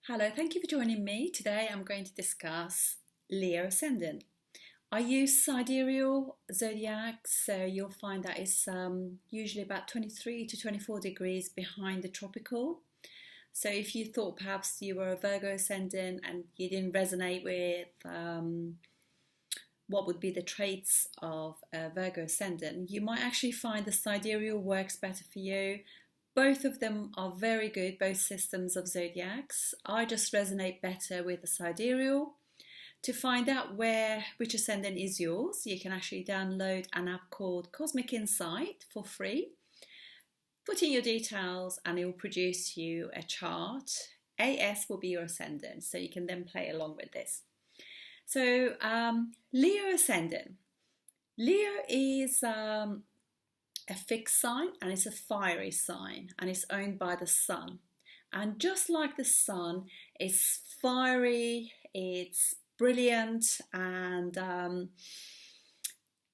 Hello, thank you for joining me. Today I'm going to discuss Leo Ascendant. I use sidereal zodiac, so you'll find that it's usually about 23 to 24 degrees behind the tropical. So if you thought perhaps you were a Virgo Ascendant and you didn't resonate with what would be the traits of a Virgo Ascendant, you might actually find the sidereal works better for you. Both of them are very good, both systems of zodiacs. I just resonate better with the sidereal. To find out which ascendant is yours, you can actually download an app called Cosmic Insight for free. Put in your details and it will produce you a chart. AS will be your ascendant, so you can then play along with this. So Leo ascendant. Leo is a fixed sign, and it's a fiery sign, and it's owned by the sun. And just like the sun, it's fiery, it's brilliant, and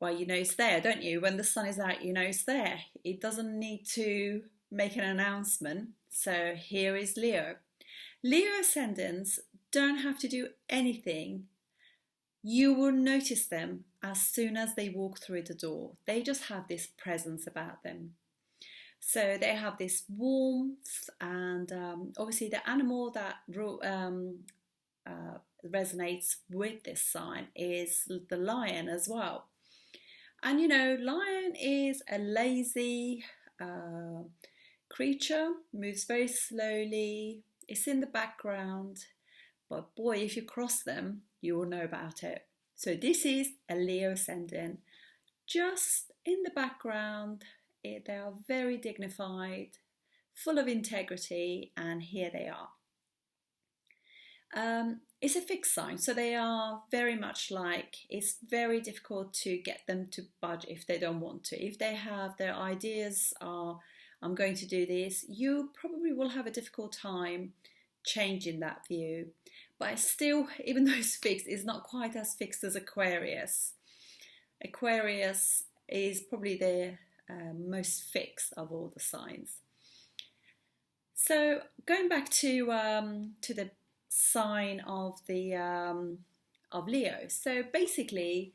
well, you know it's there, don't you? When the sun is out, you know it's there. It doesn't need to make an announcement. So here is Leo. Leo ascendants don't have to do anything. You will notice them as soon as they walk through the door. They just have this presence about them. So they have this warmth, and obviously the animal that resonates with this sign is the lion as well. And you know, lion is a lazy creature, moves very slowly, it's in the background, but boy, if you cross them, you will know about it. So this is a Leo ascendant, just in the background. They are very dignified, full of integrity, and here they are. It's a fixed sign, so they are very much like, it's very difficult to get them to budge if they don't want to. If they have their ideas are, I'm going to do this, you probably will have a difficult time changing that view. But still, even though it's fixed, it's not quite as fixed as Aquarius. Aquarius is probably the most fixed of all the signs. So going back to the sign of Leo. So basically,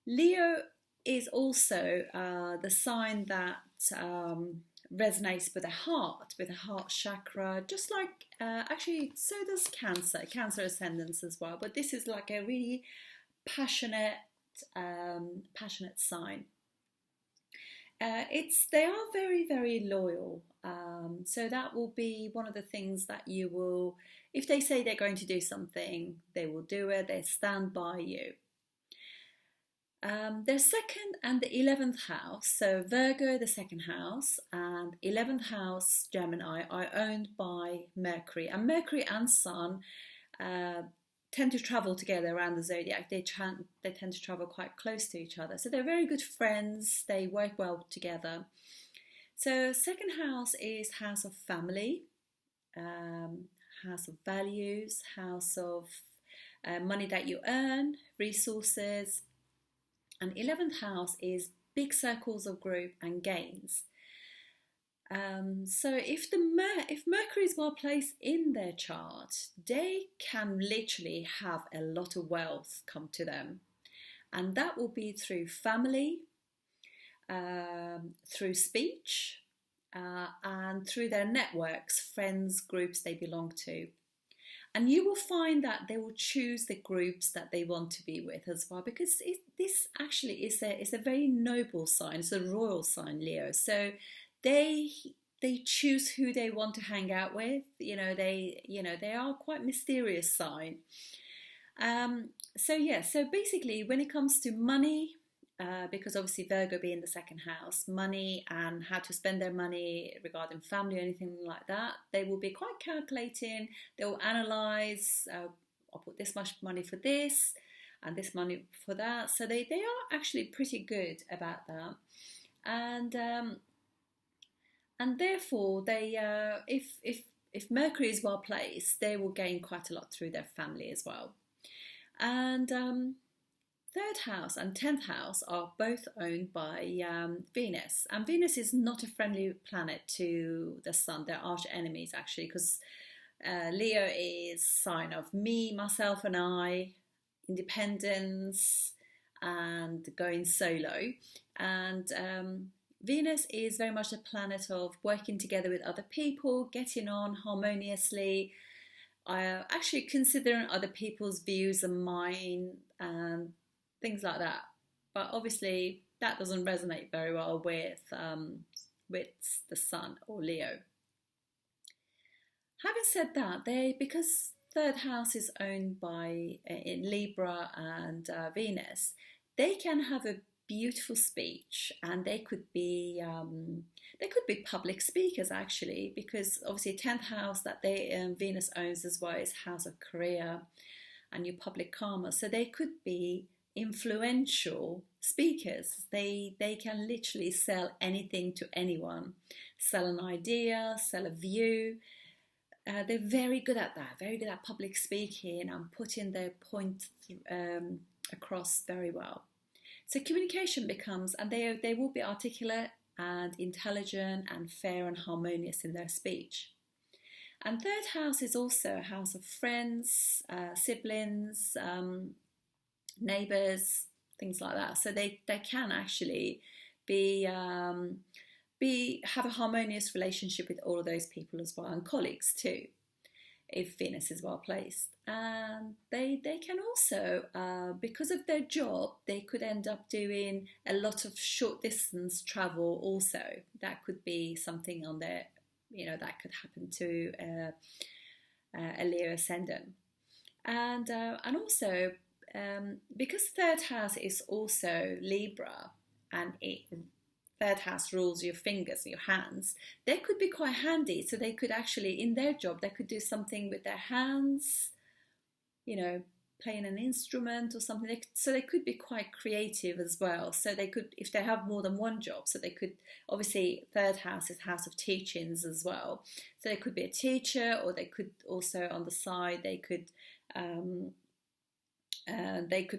Leo is also the sign that resonates with the heart chakra, just like actually so does Cancer ascendants as well, but this is like a really passionate sign. They are very, very loyal, so that will be one of the things that you will, if they say they're going to do something, they will do it, they stand by you. Their second and the 11th house, so Virgo, the second house, and 11th house, Gemini, are owned by Mercury. And Mercury and Sun tend to travel together around the zodiac. They tend to travel quite close to each other. So they're very good friends. They work well together. So second house is house of family, house of values, house of money that you earn, resources. And 11th house is big circles of group and gains. So if Mercury is well placed in their chart, they can literally have a lot of wealth come to them. And that will be through family, through speech, and through their networks, friends, groups they belong to. And you will find that they will choose the groups that they want to be with as well, because this actually is a very noble sign. It's a royal sign, Leo. So they choose who they want to hang out with. They are quite mysterious sign. So basically, when it comes to money, because obviously Virgo being the second house, money and how to spend their money regarding family or anything like that, they will be quite calculating. They will analyse, I'll put this much money for this and this money for that. So they are actually pretty good about that. And therefore, they if Mercury is well placed, they will gain quite a lot through their family as well. And third house and 10th house are both owned by Venus. And Venus is not a friendly planet to the sun. They're arch enemies, actually, because Leo is sign of me, myself, and I, independence, and going solo. And Venus is very much a planet of working together with other people, getting on harmoniously, actually considering other people's views and mine, and things like that. But obviously, that doesn't resonate very well with the Sun or Leo. Having said that, because third house is owned by in Libra and Venus, they can have a beautiful speech, and they could be public speakers actually, because obviously 10th house that Venus owns as well is house of career and your public karma. So they could be influential speakers. They can literally sell anything to anyone, sell an idea, sell a view. They're very good at that, very good at public speaking and putting their point across very well. So communication becomes, and they will be articulate and intelligent and fair and harmonious in their speech. And third house is also a house of friends, siblings, neighbours, things like that. So they can actually have a harmonious relationship with all of those people as well, and colleagues too, if Venus is well placed. And they can also, because of their job, they could end up doing a lot of short distance travel also. That could be something on their, that could happen to a Leo ascendant. And also, because third house is also Libra, and third house rules your fingers, your hands, they could be quite handy. So they could actually, in their job, they could do something with their hands, playing an instrument or something. So they could be quite creative as well. So they could, if they have more than one job, so they could, obviously third house is house of teachings as well. So they could be a teacher, or they could also on the side, they could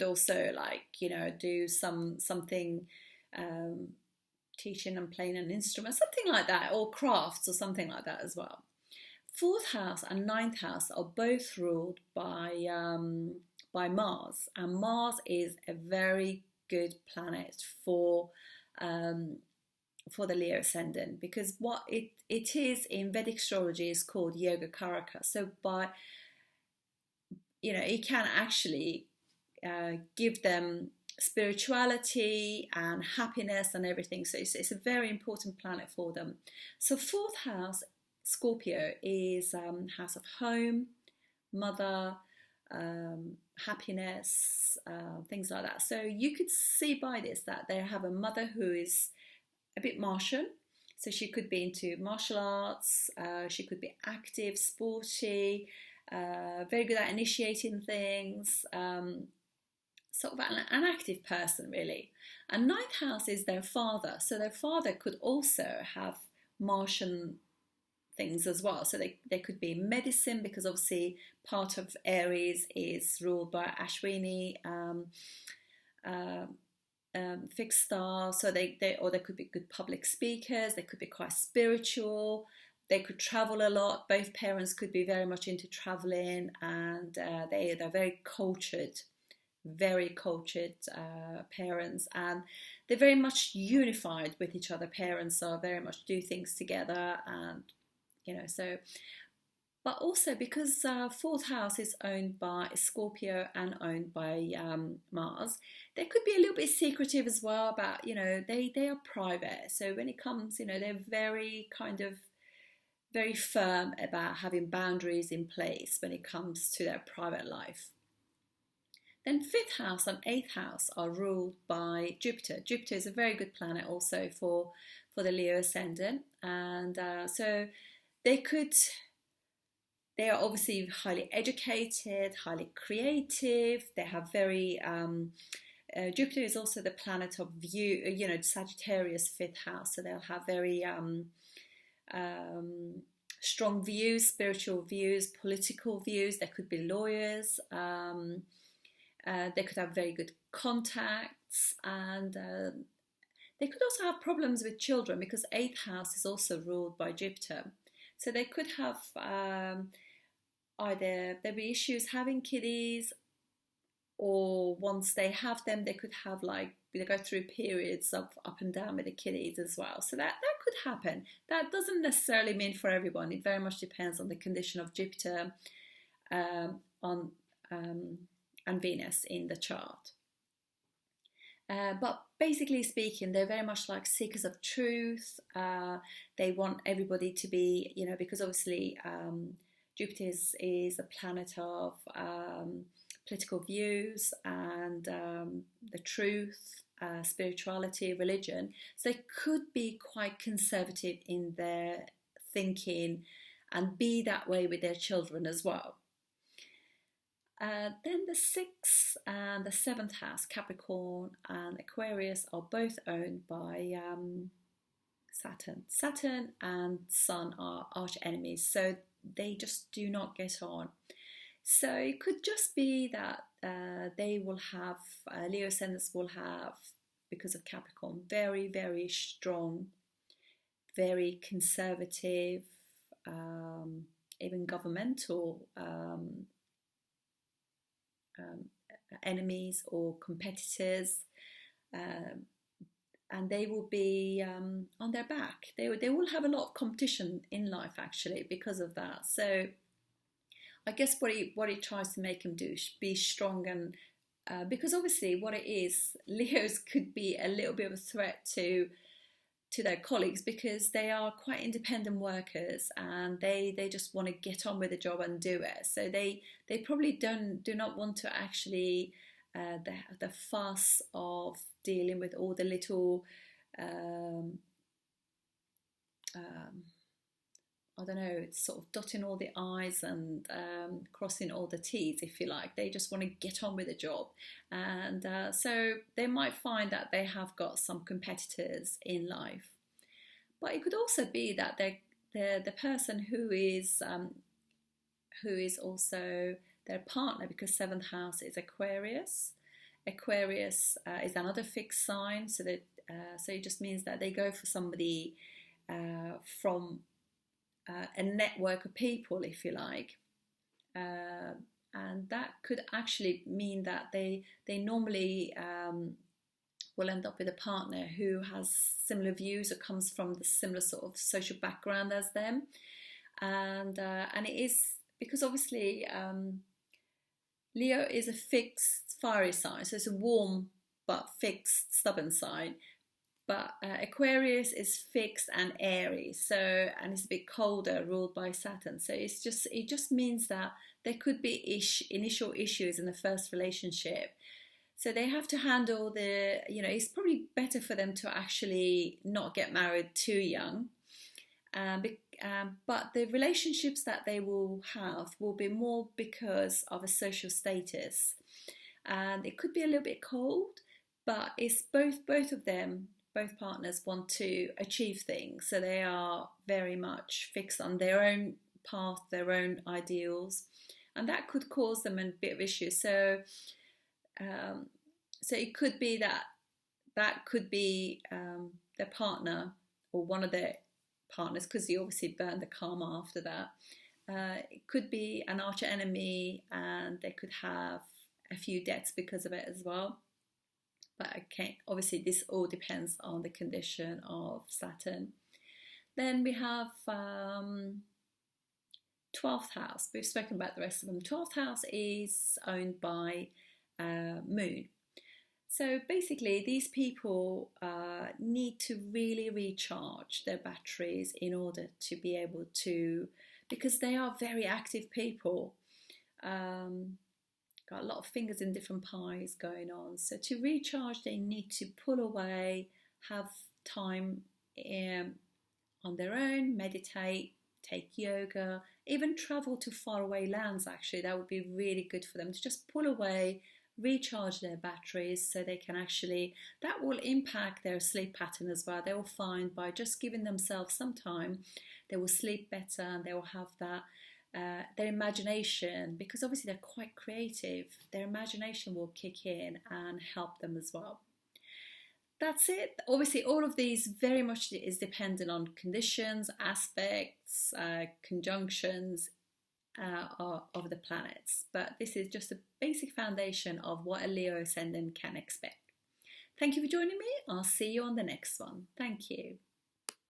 also do something, teaching and playing an instrument, something like that, or crafts or something like that as well. Fourth house and ninth house are both ruled by Mars, and Mars is a very good planet for the Leo ascendant, because what it is in Vedic astrology is called Yoga Karaka. So it can actually give them spirituality and happiness and everything. So it's a very important planet for them. So fourth house, Scorpio, is house of home, mother, happiness, things like that. So you could see by this that they have a mother who is a bit Martian. So she could be into martial arts, she could be active, sporty, very good at initiating things, sort of an active person really. And ninth house is their father, so their father could also have Martian things as well. So they could be medicine, because obviously part of Aries is ruled by Ashwini fixed star. So they could be good public speakers. They could be quite spiritual. They could travel a lot. Both parents could be very much into traveling, and they're very cultured parents, and they're very much unified with each other. Parents are very much do things together, and so. But also because fourth house is owned by Scorpio and owned by Mars, they could be a little bit secretive as well about, they are private. So when it comes, they're very very firm about having boundaries in place when it comes to their private life. Then fifth house and eighth house are ruled by Jupiter. Jupiter is a very good planet also for the Leo ascendant, and so they are obviously highly educated, highly creative. They have very Jupiter is also the planet of view, Sagittarius fifth house, so they'll have very strong views, spiritual views, political views. They could be lawyers. They could have very good contacts, and they could also have problems with children, because eighth house is also ruled by Jupiter. So they could have either there'll be issues having kiddies, or once they have them, they could have like they go through periods of up and down with the kiddies as well. So that could happen. That doesn't necessarily mean for everyone. It very much depends on the condition of Jupiter on and Venus in the chart. But basically speaking, they're very much like seekers of truth. They want everybody to be, because obviously Jupiter is a planet of political views and the truth, spirituality, religion. So they could be quite conservative in their thinking and be that way with their children as well. Then the sixth and the seventh house, Capricorn and Aquarius, are both owned by Saturn. Saturn and Sun are arch enemies, so they just do not get on. So it could just be that they will have, Leo ascendants will have, because of Capricorn, very, very strong, very conservative, even governmental enemies or competitors, and they will be on their back. They will have a lot of competition in life actually because of that. So I guess what he tries to make them do, be strong, and because obviously what it is, Leos could be a little bit of a threat to their colleagues because they are quite independent workers and they just want to get on with the job and do it. So they probably do not want to actually the fuss of dealing with all the little I don't know, it's sort of dotting all the I's and crossing all the T's, if you like. They just want to get on with the job. And so they might find that they have got some competitors in life. But it could also be that the person who is also their partner, because seventh house is Aquarius. Aquarius is another fixed sign, so it just means that they go for somebody from a network of people, if you like, and that could actually mean that they normally will end up with a partner who has similar views or comes from the similar sort of social background as them, and it is because obviously Leo is a fixed fiery sign, so it's a warm but fixed stubborn sign. But Aquarius is fixed and airy, and it's a bit colder, ruled by Saturn. So it just means that there could be initial issues in the first relationship. So they have to handle it's probably better for them to actually not get married too young. But the relationships that they will have will be more because of a social status, and it could be a little bit cold. But it's both of them. Both partners want to achieve things, so they are very much fixed on their own path, their own ideals, and that could cause them a bit of issues. So it could be that could be their partner or one of their partners, because you obviously burn the karma after that. It could be an arch enemy, and they could have a few debts because of it as well. But obviously this all depends on the condition of Saturn. Then we have 12th house. We've spoken about the rest of them. 12th house is owned by Moon. So basically these people need to really recharge their batteries in order to be able to, because they are very active people. Got a lot of fingers in different pies going on. So to recharge, they need to pull away, have time on their own, meditate, take yoga, even travel to faraway lands. Actually, that would be really good for them to just pull away, recharge their batteries, so they can actually, that will impact their sleep pattern as well. They will find by just giving themselves some time, they will sleep better, and they will have that their imagination, because obviously they're quite creative, their imagination will kick in and help them as well. That's it. Obviously all of these very much is dependent on conditions, aspects, conjunctions, of the planets. But this is just a basic foundation of what a Leo ascendant can expect. Thank you for joining me. I'll see you on the next one. Thank you.